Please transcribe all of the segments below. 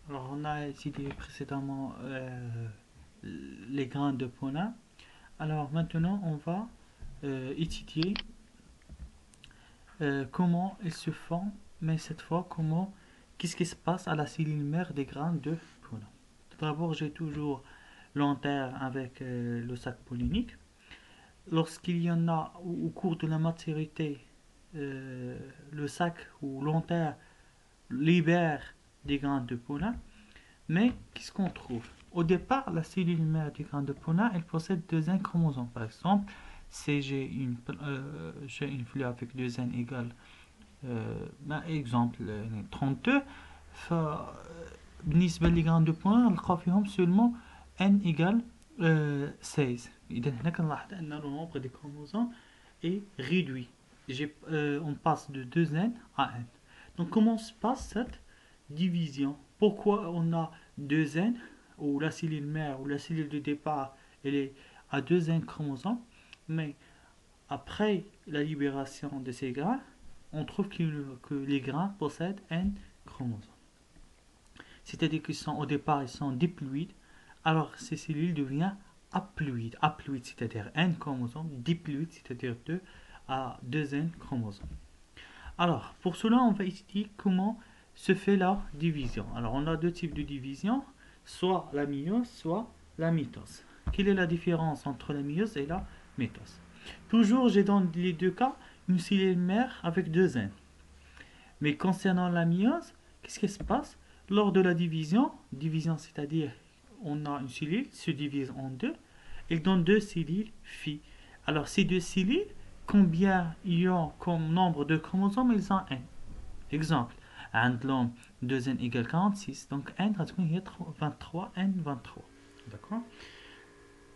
Alors, on a étudié précédemment les grains de pollen. Alors, maintenant, on va étudier comment ils se font, mais cette fois, qu'est-ce qui se passe à la cellule mère des grains de pollen. Tout d'abord, j'ai toujours l'antère avec le sac pollinique. Lorsqu'il y en a au cours de la maturité, le sac ou l'antère libère des grains de pollen. Mais qu'est-ce qu'on trouve? Au départ, la cellule mère du grain de pollen, elle possède deux N chromosomes. Par exemple, si j'ai une fleur avec deux N égale, exemple 32, بالنسبة للجران دو بوان نلقاو فيهم seulement n égale 16. إذا هنا كنلاحظ أن le nombre des chromosomes est réduit. On passe de 2n à n. Donc comment se passe cette division? Pourquoi on a 2n, ou la cellule mère ou la cellule de départ elle est à 2n chromosomes, mais après la libération de ces grains, on trouve que les grains possèdent n chromosomes. C'est-à-dire qu'ils sont au départ ils sont diploïdes, alors ces cellules deviennent haploïdes. Haploïdes, c'est-à-dire n chromosomes, diploïdes, c'est-à-dire 2 à 2n chromosomes. Alors, pour cela, on va étudier comment se fait la division. Alors, on a deux types de division, soit la méiose, soit la mitose. Quelle est la différence entre la méiose et la mitose? Toujours, j'ai dans les deux cas une cellule mère avec deux N. Mais concernant la méiose, qu'est-ce qui se passe? Lors de la division, c'est-à-dire on a une cellule qui se divise en deux, elle donne deux cellules filles. Alors, ces deux cellules, combien ils ont comme nombre de chromosomes? Ils ont n. Exemple, عند l'homme 2n égale 46, donc n هي 23, n 23. D'accord?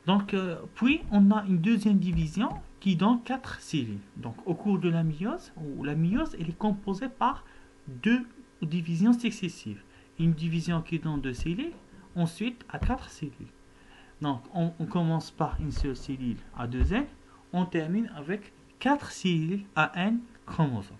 Donc, puis on a une deuxième division qui donne 4 cellules. Donc, au cours de la méiose, la méiose elle est composée par deux divisions successives. Une division qui donne 2 cellules, ensuite à 4 cellules. Donc, on commence par une seule cellule à 2n, on termine avec 4 cellules à n chromosomes.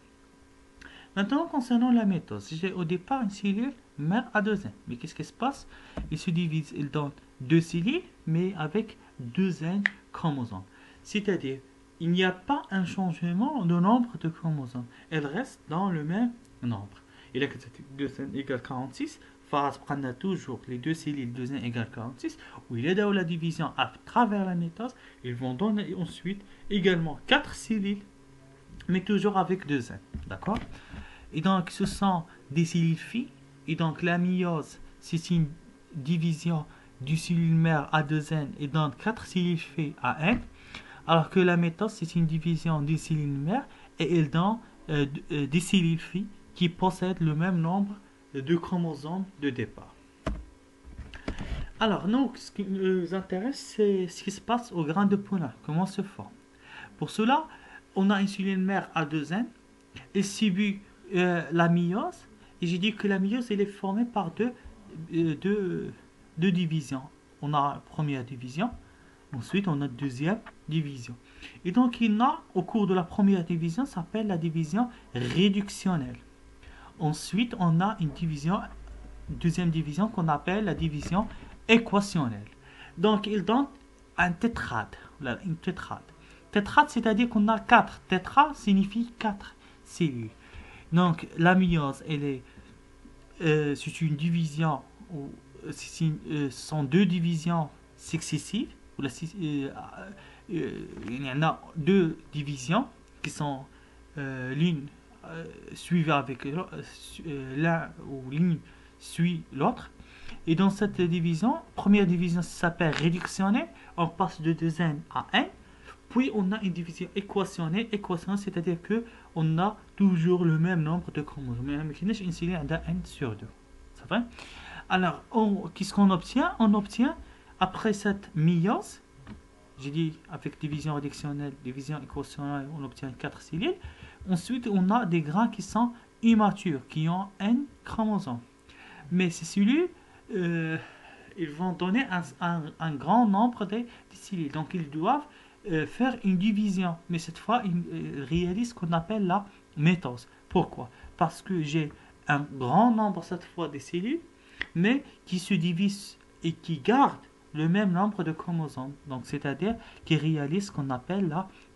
Maintenant, concernant la mitose, j'ai au départ une cellule mère à 2n. Mais qu'est-ce qui se passe? Il se divise, il donne 2 cellules, mais avec 2n chromosomes. C'est-à-dire, il n'y a pas un changement de nombre de chromosomes. Elle reste dans le même nombre. Et là, 2n égale 46, on a toujours les deux cellules 2n égale 46, où il est dans la division à travers la mitose, ils vont donner ensuite également 4 cellules, mais toujours avec 2n. D'accord? Et donc, ce sont des cellules filles. Et donc, la méiose, c'est une division du cellule mère à 2n et donc 4 cellules filles à n. Alors que la mitose, c'est une division des cellules mères et elle donne des cellules filles qui possèdent le même nombre de chromosomes de départ. Alors, nous, ce qui nous intéresse, c'est ce qui se passe au grain de pollen. Comment se forme? Pour cela, on a une cellule mère à 2n et subit la méiose, et j'ai dit que la méiose elle est formée par deux divisions. On a la première division, ensuite on a la deuxième division. Et donc il y a, au cours de la première division, ça s'appelle la division réductionnelle. Ensuite on a une deuxième division qu'on appelle la division équationnelle. Donc il donne un tétrade, une tétrade. Tétrade, c'est-à-dire qu'on a 4. Tétra signifie 4 cellules. Donc, la méiose, c'est une division, ce sont deux divisions successives. Il y en a deux divisions qui sont l'une suivie avec l'un ou l'une suit l'autre. Et dans cette division, première division s'appelle réductionnelle, on passe de 2n à n. Puis on a une division équationnelle, c'est-à-dire que on a toujours le même nombre de chromosomes. Mais une cellule a n sur 2. Ça va? Alors, qu'est-ce qu'on obtient? On obtient, après cette méiose, j'ai dit avec division réductionnelle, division équationnelle, on obtient 4 cellules. Ensuite, on a des grains qui sont immatures, qui ont n chromosomes. Mais ces cellules, ils vont donner un grand nombre de cellules. Donc, ils doivent faire une division, mais cette fois ils réalisent ce qu'on appelle la mitose. Pourquoi? Parce que j'ai un grand nombre cette fois de cellules, mais qui se divisent et qui gardent le même nombre de chromosomes. Donc, c'est-à-dire qui réalisent ce qu'on appelle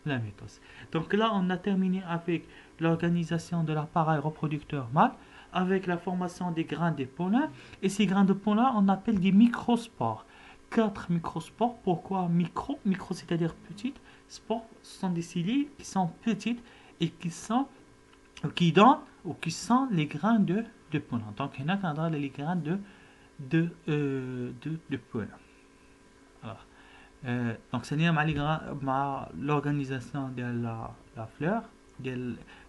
la mitose. Donc là, on a terminé avec l'organisation de l'appareil reproducteur mâle, avec la formation des grains de pollen. Et ces grains de pollen, on appelle des microspores. 4 microspores. Pourquoi micro? Micro, c'est-à-dire petite. Spores, ce sont des cellules qui sont petites et qui donnent ou qui sont les grains de pollen. Donc, il y en a qui ont les grains de pollen. Alors, donc, c'est lié avec l'organisation de la fleur,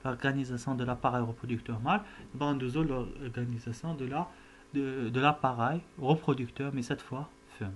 l'organisation de l'appareil reproducteur mâle, l'organisation de l'appareil reproducteur, mais cette fois femelle.